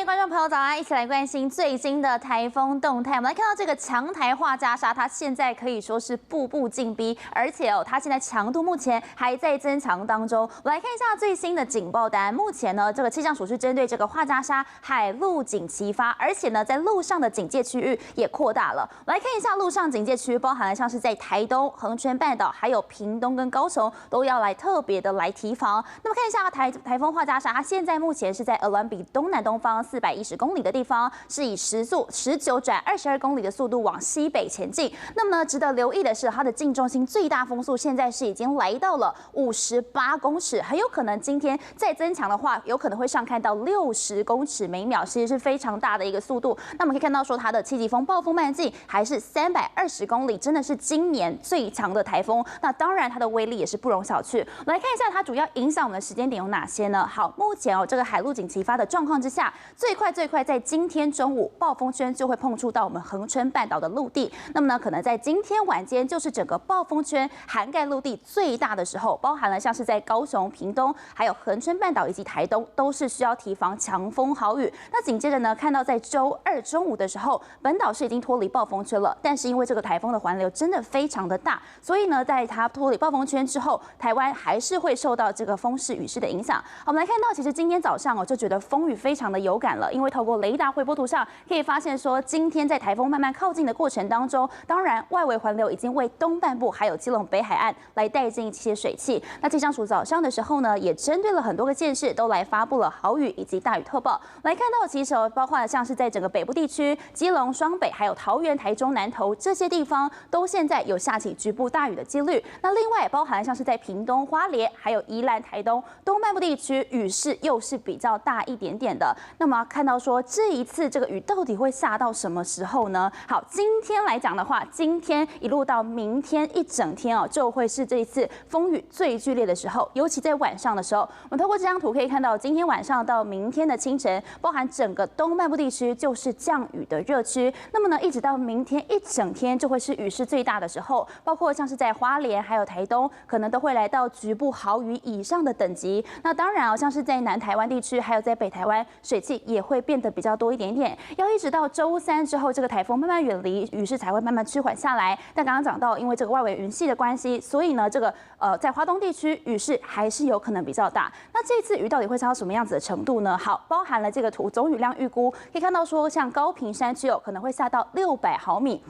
迎观众朋友早安，一起来关心最新的台风动态。我们来看到这个强台化加沙，它现在可以说是步步进逼，而且它现在强度目前还在增强当中。我来看一下最新的警报单，目前呢，这个气象署是针对这个化加沙海陆警齐发，而且呢，在陆上的警戒区域也扩大了。我来看一下陆上警戒区，包含了像是在台东、恒春半岛，还有屏东跟高雄，都要来特别的来提防。那么看一下台风化加沙，它现在目前是在鹅銮比东南东方410公里的地方，是以时速19转22公里的速度往西北前进。那么呢，值得留意的是，它的近中心最大风速现在是已经来到了58公尺，很有可能今天再增强的话，有可能会上看到60公尺每秒，其实是非常大的一个速度。那我们可以看到说，它的7级风暴风慢镜还是320公里，真的是今年最强的台风。那当然，它的威力也是不容小觑。来看一下它主要影响我们的时间点有哪些呢？好，目前这个海陆警齐发的状况之下，最快在今天中午，暴风圈就会碰触到我们恒春半岛的陆地。那么呢，可能在今天晚间，就是整个暴风圈涵盖陆地最大的时候，包含了像是在高雄、屏东，还有恒春半岛以及台东，都是需要提防强风豪雨。那紧接着呢，看到在周二中午的时候，本岛是已经脱离暴风圈了，但是因为这个台风的环流真的非常的大，所以呢，在它脱离暴风圈之后，台湾还是会受到这个风势雨势的影响。我们来看到，其实今天早上就觉得风雨非常的有感了，因为透过雷达回波图上可以发现说，今天在台风慢慢靠近的过程当中，当然外围环流已经为东半部还有基隆北海岸来带进一些水汽。那气象署早上的时候呢，也针对了很多个县市都来发布了豪雨以及大雨特报。来看到其实包括像是在整个北部地区，基隆、双北还有桃园、台中、南投这些地方，都现在有下起局部大雨的几率。那另外包含像是在屏东、花莲还有宜兰、台东东半部地区，雨势又是比较大一点点的。那么看到说这一次这个雨到底会下到什么时候呢？好，今天来讲的话，今天一路到明天一整天就会是这一次风雨最剧烈的时候，尤其在晚上的时候。我们透过这张图可以看到，今天晚上到明天的清晨，包含整个东半部地区就是降雨的热区。那么呢，一直到明天一整天就会是雨势最大的时候，包括像是在花莲还有台东，可能都会来到局部豪雨以上的等级。那当然像是在南台湾地区，还有在北台湾，水汽也会变得比较多一点点。要一直到周三之后，这个台风慢慢远离，雨势才会慢慢趋缓下来。但刚刚讲到，因为这个外围云系的关系，所以呢，这个在花东地区雨势还是有可能比较大。那这次雨到底会下到什么样子的程度呢？好，包含了这个图总雨量预估，可以看到说，像高屏山区可能会下到600毫米。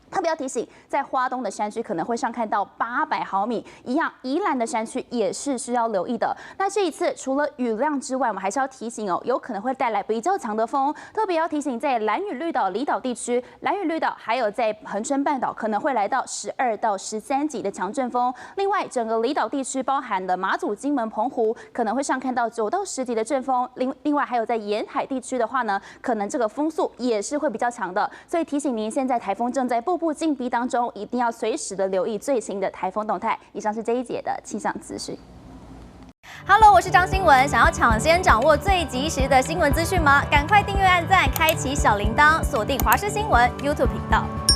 特别要提醒，在花东的山区可能会上看到800毫米，一样，宜兰的山区也是需要留意的。那这一次除了雨量之外，我们还是要提醒有可能会带来比较强的风。特别要提醒，在兰屿绿岛离岛地区，兰屿绿岛还有在恒春半岛可能会来到12到13级的强阵风。另外，整个离岛地区包含了马祖、金门、澎湖，可能会上看到9到10级的阵风。另外还有在沿海地区的话呢，可能这个风速也是会比较强的。所以提醒您，现在台风正在步步进逼当中，一定要随时的留意最新的台风动态。以上是这一节的气象资讯。Hello， 我是张新文。想要抢先掌握最及时的新闻资讯吗？赶快订阅、按赞、开启小铃铛，锁定华视新闻 YouTube 频道。